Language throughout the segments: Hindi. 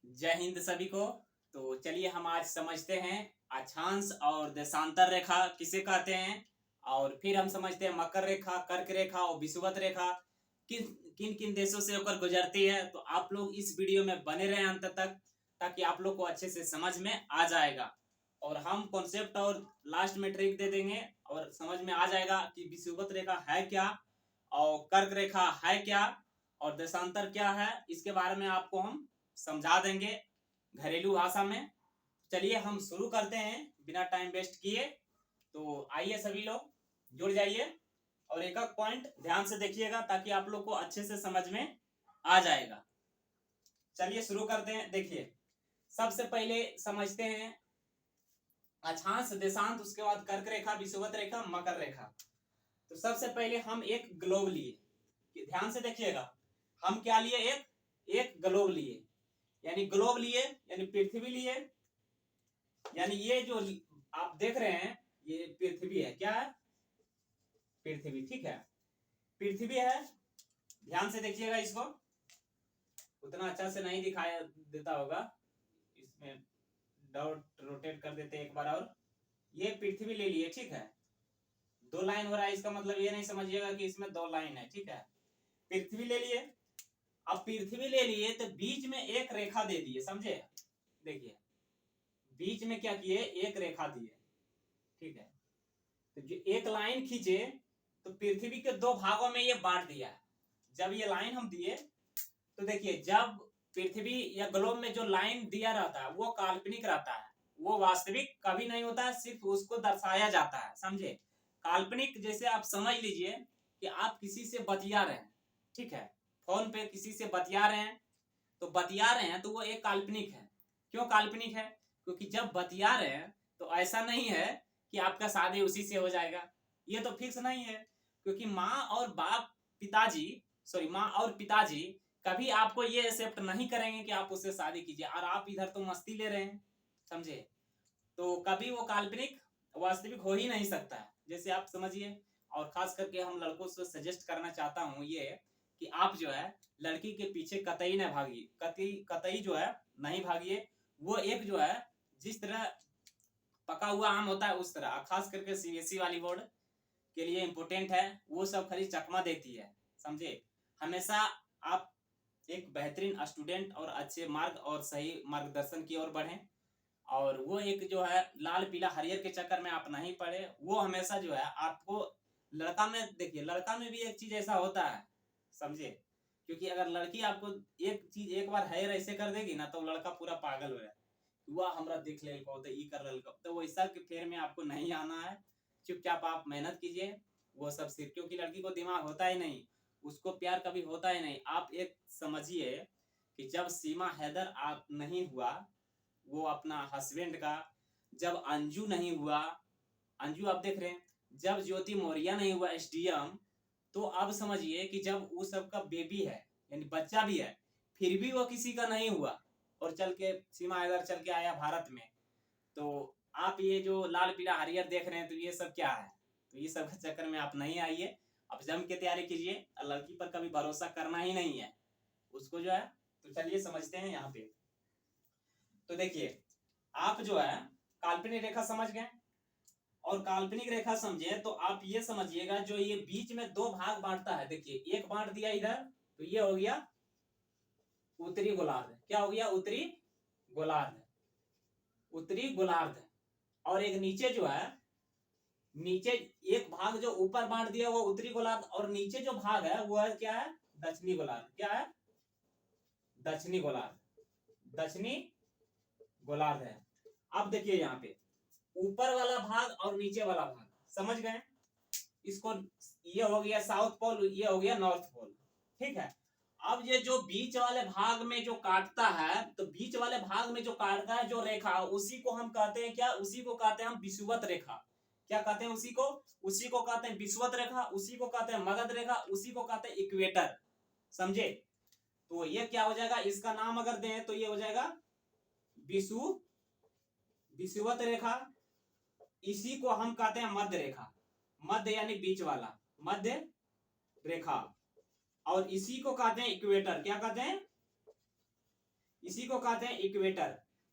जय हिंद सभी को। तो चलिए हम आज समझते हैं अक्षांश और देशांतर रेखा किसे कहते हैं, और फिर हम समझते हैं मकर रेखा, कर्क रेखा और विषुवत रेखा किन किन किन देशों से होकर गुजरती है। तो आप लोग इस वीडियो में बने रहें अंत तक, ताकि आप लोग को अच्छे से समझ में आ जाएगा। और हम कॉन्सेप्ट और लास्ट में ट्रिक दे देंगे और समझ में आ जाएगा कि विषुवत रेखा है क्या और कर्क रेखा है क्या और देशांतर क्या है। इसके बारे में आपको हम समझा देंगे घरेलू भाषा में। चलिए हम शुरू करते हैं बिना टाइम वेस्ट किए। तो आइए सभी लोग जुड़ जाइए और एक एक पॉइंट ध्यान से देखिएगा ताकि आप लोग को अच्छे से समझ में आ जाएगा। चलिए शुरू करते हैं। देखिए सबसे पहले समझते हैं अक्षांश, देशांत, उसके बाद कर्क रेखा, विषुवत रेखा, मकर रेखा। तो सबसे पहले हम एक ग्लोब लिए, ध्यान से देखिएगा। हम क्या लिए? एक ग्लोब लिए, यानी ग्लोब लिए यानी पृथ्वी लिए। यानी ये जो आप देख रहे हैं ये पृथ्वी है। क्या है? पृथ्वी। ठीक है, पृथ्वी है। ध्यान से देखिएगा, इसको उतना अच्छा से नहीं दिखाया देता होगा, इसमें डॉट रोटेट कर देते एक बार और। ये पृथ्वी ले लिए, ठीक है। दो लाइन हो रहा है, इसका मतलब ये नहीं समझिएगा कि इसमें दो लाइन है, ठीक है। पृथ्वी ले लिए। अब पृथ्वी ले लिए तो बीच में एक रेखा दे दिए, समझे? देखिए बीच में क्या किए, एक रेखा दिए, ठीक है। तो जो एक लाइन खींचे तो पृथ्वी के दो भागों में ये बांट दिया। जब ये लाइन हम दिए तो देखिए, जब पृथ्वी या ग्लोब में जो लाइन दिया रहता है वो काल्पनिक रहता है, वो वास्तविक कभी नहीं होता है, सिर्फ उसको दर्शाया जाता है, समझे? काल्पनिक जैसे आप समझ लीजिए कि आप किसी से बतिया रहे हैं, ठीक है। फोन पे किसी से बतिया रहे हैं, तो बतिया रहे हैं तो वो एक काल्पनिक है। क्यों काल्पनिक है? क्योंकि जब बतिया रहे हैं तो ऐसा नहीं है कि आपका शादी उसी से हो जाएगा, ये तो फिक्स नहीं है। क्योंकि माँ और बाप, पिताजी, सॉरी माँ और पिताजी कभी आपको ये एक्सेप्ट नहीं करेंगे कि आप उससे शादी कीजिए, और आप इधर तो मस्ती ले रहे हैं, समझे? तो कभी वो काल्पनिक वास्तविक हो ही नहीं सकता है, जैसे आप समझिए। और खास करके हम लड़कों से सजेस्ट करना चाहता हूँ ये कि आप जो है लड़की के पीछे कतई न भागिए, कतई जो है नहीं भागिए। वो एक जो है जिस तरह पका हुआ आम होता है उस तरह, खास करके सीबीएसई वाली बोर्ड के लिए इम्पोर्टेंट है, वो सब खाली चकमा देती है, समझे? हमेशा आप एक बेहतरीन स्टूडेंट और अच्छे मार्ग और सही मार्गदर्शन की ओर बढ़ें। और वो एक जो है लाल पीला हरियर के चक्कर में आप नहीं पड़े। वो हमेशा जो है आपको लड़का में, देखिए लड़का में भी एक चीज ऐसा होता है, समझे? क्योंकि अगर लड़की आपको एक चीज एक बार हायर ऐसे कर देगी ना तो लड़का पूरा पागल हो जाए, हुआ हमरा देख ले को तो ई कर ले को, तो वैसा के फेर में आपको नहीं आना है। चुपचाप आप मेहनत कीजिए। वो सब सिर्फ क्योंकि लड़की को दिमाग होता ही नहीं, उसको प्यार कभी होता ही नहीं। आप एक समझिए कि जब सीमा हैदर आप नहीं हुआ, वो अपना हस्बैंड का, जब अंजू नहीं हुआ, अंजू आप देख रहे हैं, जब ज्योति मौर्य नहीं हुआ एसडीएम, तो अब समझिए कि जब वो सबका बेबी है यानी बच्चा भी है, फिर भी वो किसी का नहीं हुआ और चल के सीमा हैदर चल के आया भारत में। तो आप ये जो लाल पीला हरियर देख रहे हैं तो ये सब क्या है? तो ये सब के चक्कर में आप नहीं आइए। अब जम के तैयारी कीजिए, लड़की पर कभी भरोसा करना ही नहीं है उसको जो है। तो चलिए समझते हैं यहाँ पे। तो देखिए आप जो है काल्पनिक रेखा समझ गए, और काल्पनिक रेखा समझे तो आप ये समझिएगा जो ये बीच में दो भाग बांटता है। देखिए एक बांट दिया इधर, तो ये हो गया उत्तरी गोलार्ध। क्या हो गया? उत्तरी गोलार्ध, उत्तरी गोलार्ध। और एक नीचे जो है, नीचे एक भाग जो ऊपर बांट दिया वो उत्तरी गोलार्ध, और नीचे जो भाग है वो है क्या है? दक्षिणी गोलार्ध। क्या है? दक्षिणी गोलार्ध, दक्षिणी गोलार्ध है। अब देखिए यहाँ पे ऊपर वाला भाग और नीचे वाला भाग, समझ गए? इसको, ये हो गया साउथ पोल, ये हो गया नॉर्थ पोल, ठीक है। अब ये जो बीच वाले भाग में जो काटता है, तो बीच वाले भाग में जो काटता है जो रेखा, उसी को हम कहते हैं क्या? उसी को कहते हैं हम विषुवत रेखा। क्या कहते हैं उसी को? उसी को कहते हैं विषुवत रेखा, उसी को कहते हैं मगध रेखा, उसी को कहते हैं इक्वेटर, समझे? तो ये क्या हो जाएगा, इसका नाम अगर दें तो ये हो जाएगा विषुवत रेखा। इसी को हम कहते हैं मध्य रेखा, मध्य यानी बीच वाला, मध्य रेखा। और इसी को कहते हैं इक्वेटर। क्या कहते हैं? इसी को कहते हैं इक्वेटर।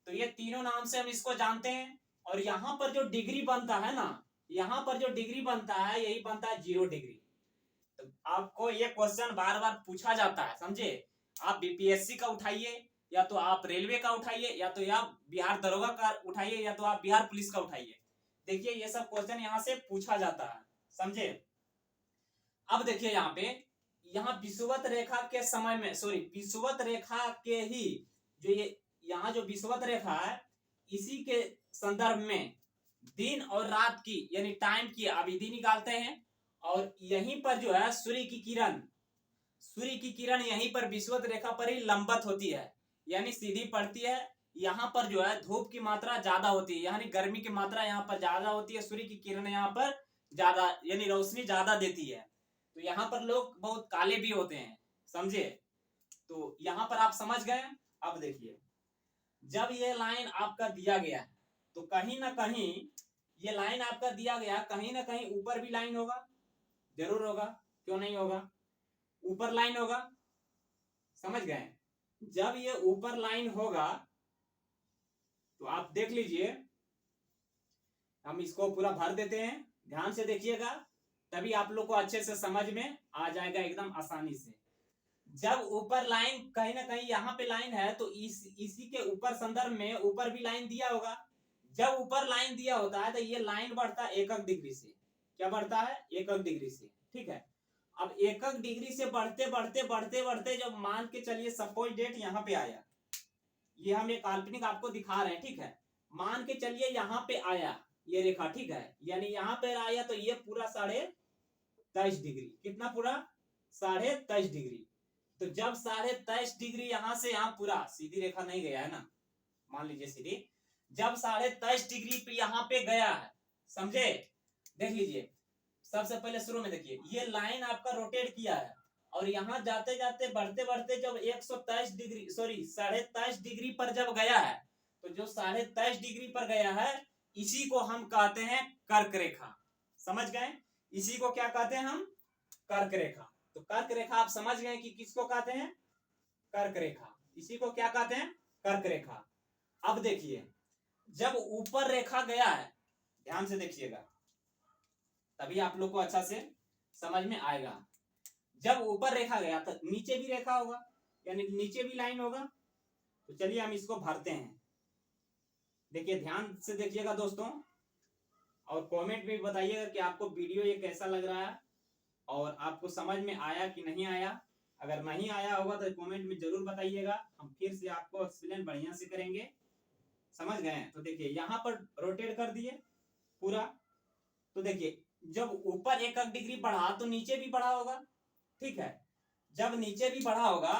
तो ये तीनों नाम से हम इसको जानते हैं। और यहाँ पर जो डिग्री बनता है ना, यहाँ पर जो डिग्री बनता है यही बनता है 0 डिग्री। तो आपको ये क्वेश्चन बार बार पूछा जाता है, समझे। आप बीपीएससी का उठाइए, या तो आप रेलवे का उठाइए, या तो आप बिहार दरोगा का उठाइए, या तो आप बिहार पुलिस का उठाइए। देखिए ये सब क्वेश्चन यहाँ से पूछा जाता है, समझे। अब देखिए यहाँ पे, यहाँ विषुवत रेखा के समय में, सॉरी विषुवत रेखा के ही जो ये यहाँ जो विषुवत रेखा है, इसी के संदर्भ में दिन और रात की यानी टाइम की अवधि निकालते हैं। और यहीं पर जो है सूर्य की किरण यहीं पर विषुवत रेखा पर ही लंबवत होती है, यानी सीधी पड़ती है। यहाँ पर जो है धूप की मात्रा ज्यादा होती है, यानी गर्मी की मात्रा यहाँ पर ज्यादा होती है, सूर्य की किरण यहाँ पर ज्यादा यानी रोशनी ज्यादा देती है। तो यहाँ पर लोग बहुत काले भी होते हैं, समझे। तो यहाँ पर आप समझ गए। अब देखिए, जब ये लाइन आपका दिया गया है तो कहीं ना कहीं ये लाइन आपका दिया गया, कहीं ना कहीं ऊपर भी लाइन होगा, जरूर होगा, क्यों नहीं होगा, ऊपर लाइन होगा, समझ गए। जब ये ऊपर लाइन होगा तो आप देख लीजिए, हम इसको पूरा भर देते हैं, ध्यान से देखिएगा, तभी आप लोग को अच्छे से समझ में आ जाएगा एकदम आसानी से। जब ऊपर लाइन कहीं ना कहीं यहाँ पे लाइन है तो इसी के ऊपर संदर्भ में ऊपर भी लाइन दिया होगा। जब ऊपर लाइन दिया होता है तो ये लाइन बढ़ता है 1 डिग्री से। क्या बढ़ता है? 1 डिग्री से, ठीक है। अब 1 डिग्री से बढ़ते बढ़ते बढ़ते बढ़ते जब मान के चलिए सपोज डेट यहाँ पे आया, ये हम एक काल्पनिक आपको दिखा रहे हैं, ठीक है। मान के चलिए यहाँ पे आया ये रेखा, ठीक है, यानी यहाँ पे आया तो ये पूरा 23.5 डिग्री, कितना पूरा 23.5 डिग्री। तो जब 23.5 डिग्री यहाँ से यहाँ पूरा सीधी रेखा नहीं गया है ना, मान लीजिए सीधी, जब 23.5 डिग्री पे यहाँ पे गया है, समझे। देख लीजिए, सबसे पहले शुरू में देखिए, ये लाइन आपका रोटेट किया है और यहाँ जाते जाते बढ़ते बढ़ते जब 123 डिग्री सॉरी 23.5 डिग्री पर जब गया है, तो जो 23.5 डिग्री पर गया है इसी को हम कहते हैं कर्क रेखा, समझ गए। इसी को क्या कहते हैं हम? कर्क रेखा। तो कर्क रेखा आप समझ गए कि किसको कहते हैं? कर्क रेखा। इसी को क्या कहते हैं? कर्क रेखा। अब देखिए, जब ऊपर रेखा गया है, ध्यान से देखिएगा, तभी आप लोग को अच्छा से समझ में आएगा। जब ऊपर रेखा गया तो नीचे भी रेखा होगा, यानी नीचे भी लाइन होगा। तो चलिए हम इसको भरते हैं। देखिए ध्यान से देखिएगा दोस्तों, और कमेंट में बताइएगा कि आपको वीडियो ये कैसा लग रहा है और आपको समझ में आया कि नहीं आया। अगर नहीं आया होगा तो कमेंट में जरूर बताइएगा, हम फिर से आपको एक्सप्लेन बढ़िया से करेंगे, समझ गए। तो देखिए यहाँ पर रोटेट कर दिए पूरा। तो देखिए जब ऊपर 1 डिग्री बढ़ा तो नीचे भी बढ़ा होगा, ठीक है। जब नीचे भी बढ़ा होगा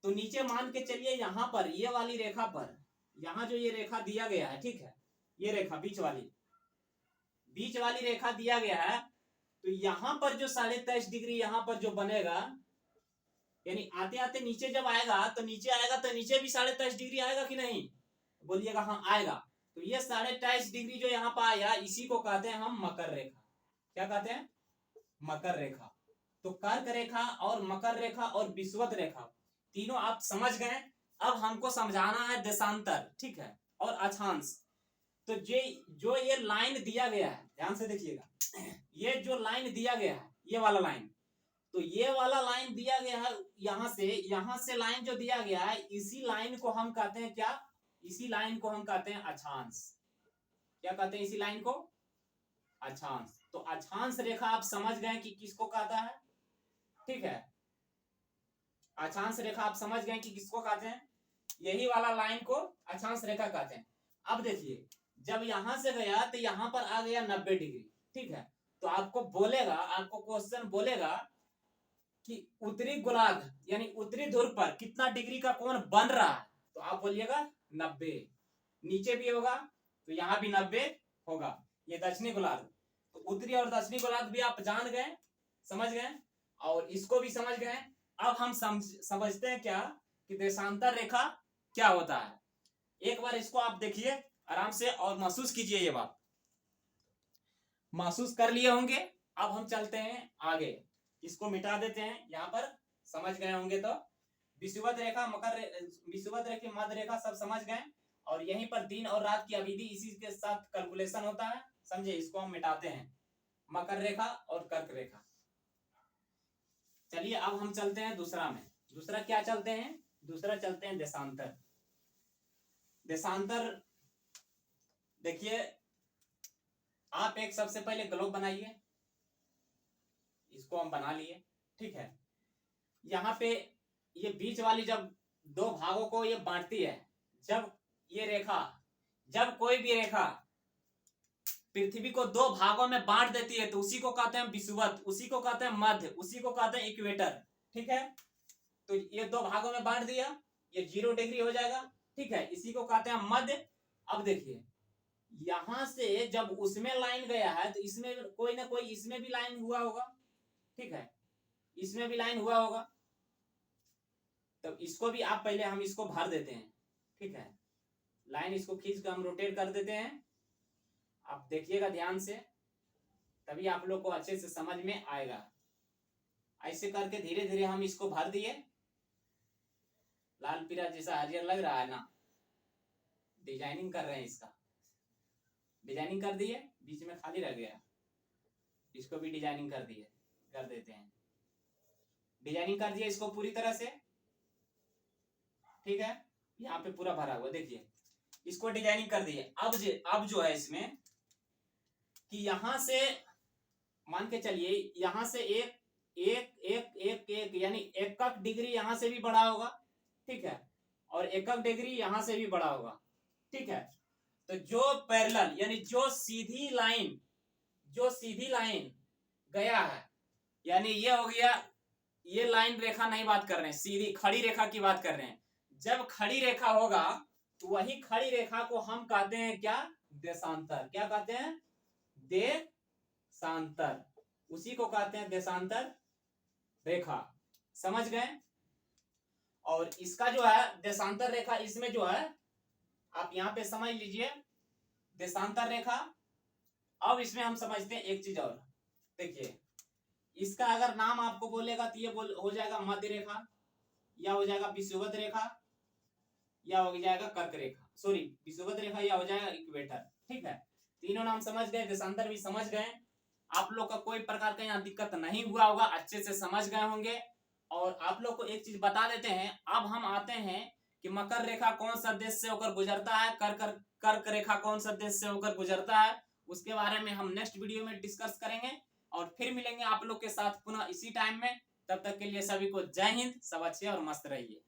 तो नीचे मान के चलिए यहाँ पर ये वाली रेखा पर, यहाँ जो ये रेखा दिया गया है, ठीक है, ये रेखा बीच वाली रेखा दिया गया है। तो यहाँ पर जो 23.5 डिग्री यहाँ पर जो बनेगा, यानी आते आते नीचे जब आएगा तो नीचे भी 23.5 डिग्री आएगा कि नहीं? बोलिएगा हाँ आएगा। तो ये 23.5 डिग्री जो यहाँ पर आया इसी को कहते हैं हम मकर रेखा। क्या कहते हैं? मकर रेखा। तो कर्क रेखा और मकर रेखा और विषुवत रेखा तीनों आप समझ गए। अब हमको समझाना है देशांतर, ठीक है, और अक्षांश। तो जो ये लाइन दिया गया है, ध्यान से देखिएगा, ये जो लाइन दिया गया है ये वाला लाइन, तो ये वाला लाइन दिया गया है यहाँ से लाइन जो दिया गया है, इसी लाइन को हम कहते हैं क्या? इसी लाइन को हम कहते हैं अक्षांश। क्या कहते हैं इसी लाइन को? अक्षांश। तो अक्षांश रेखा आप समझ गए कि किसको कहता है, ठीक है। अक्षांश रेखा आप समझ गए कि किसको कहते हैं? यही वाला लाइन को अक्षांश रेखा कहते हैं। अब देखिए, जब यहां से गया तो यहां पर आ गया 90 डिग्री, ठीक है। तो आपको क्वेश्चन बोलेगा कि उत्तरी गोलार्ध यानी उत्तरी ध्रुव पर कितना डिग्री का कोण बन रहा है? तो आप बोलिएगा 90। नीचे भी होगा तो यहाँ भी 90 होगा। ये दक्षिणी गोलार्ध। तो उत्तरी और दक्षिणी गोलार्ध भी आप जान गए, समझ गए, और इसको भी समझ गए। अब हम समझते हैं क्या कि देशांतर रेखा क्या होता है। एक बार इसको आप देखिए आराम से और महसूस कीजिए, ये बात महसूस कर लिए होंगे। अब हम चलते हैं आगे, इसको मिटा देते हैं, यहाँ पर समझ गए होंगे। तो विषुवत रेखा, विषुवत रेखा, मध्य रेखा सब समझ गए। और यहीं पर दिन और रात की अवधि इसी के साथ कैलकुलेशन होता है, समझे। इसको हम मिटाते हैं, मकर रेखा और कर्क रेखा। चलिए अब हम चलते हैं दूसरा में। दूसरा क्या चलते हैं? दूसरा चलते हैं देशांतर। देशांतर देखिए, आप एक सबसे पहले ग्लोब बनाइए, इसको हम बना लिए, ठीक है। यहाँ पे ये बीच वाली जब दो भागों को ये बांटती है, जब ये रेखा, जब कोई भी रेखा पृथ्वी को दो भागों में बांट देती है तो उसी को कहते हैं विषुवत, उसी को कहते हैं मध्य, उसी को कहते हैं इक्वेटर, ठीक है। तो ये दो भागों में बांट दिया, ये 0 डिग्री हो जाएगा, ठीक है। इसी को कहते हैं मध्य। अब देखिए, यहां से जब उसमें लाइन गया है तो इसमें कोई ना कोई इसमें भी लाइन हुआ होगा, ठीक है, इसमें भी लाइन हुआ होगा। तो इसको भी आप पहले हम इसको भर देते हैं, ठीक है। लाइन इसको खींच कर हम रोटेट कर देते हैं। आप देखिएगा ध्यान से, तभी आप लोग को अच्छे से समझ में आएगा। ऐसे करके धीरे धीरे हम इसको भर दिए। लाल पीला जैसा हरियर लग रहा है ना, डिजाइनिंग कर रहे हैं, इसका डिजाइनिंग कर दिए, बीच में खाली रह गया, इसको भी डिजाइनिंग कर दिए, कर देते हैं। डिजाइनिंग कर दिया इसको पूरी तरह से, ठीक है। यहाँ पे पूरा भरा हुआ, देखिए इसको डिजाइनिंग कर दिए। अब जो है इसमें कि यहां से मान के चलिए, यहां से एक एक एक एक एक यानी एकक डिग्री यहां से भी बड़ा होगा, ठीक है, और एकक डिग्री यहां से भी बड़ा होगा, ठीक है। तो जो पैरेलल यानी जो सीधी लाइन गया है, यानी ये हो गया, ये लाइन रेखा नहीं बात कर रहे हैं, सीधी खड़ी रेखा की बात कर रहे हैं। जब खड़ी रेखा होगा तो वही खड़ी रेखा को हम कहते हैं क्या? देशांतर। क्या कहते हैं? देशांतर। उसी को कहते हैं देशांतर रेखा, समझ गए। और इसका जो है देशांतर रेखा, इसमें जो है आप यहां पे समझ लीजिए देशांतर रेखा। अब इसमें हम समझते हैं एक चीज और, देखिए इसका अगर नाम आपको बोलेगा तो ये हो जाएगा मध्य रेखा, या हो जाएगा विषुवत रेखा, या हो जाएगा कर्क रेखा, सॉरी विषुवत रेखा, या हो जाएगा इक्वेटर, ठीक है। तीनों नाम समझ गए, देशांतर भी समझ गए। आप लोग का कोई प्रकार का यहाँ दिक्कत नहीं हुआ होगा, अच्छे से समझ गए होंगे। और आप लोग को एक चीज बता देते हैं, अब हम आते हैं कि मकर रेखा कौन सा देश से होकर गुजरता है, कर्क रेखा कौन सा देश से होकर गुजरता है, उसके बारे में हम नेक्स्ट वीडियो में डिस्कस करेंगे। और फिर मिलेंगे आप लोग के साथ पुनः इसी टाइम में। तब तक के लिए सभी को जय हिंद, सब अच्छे और मस्त रहिए।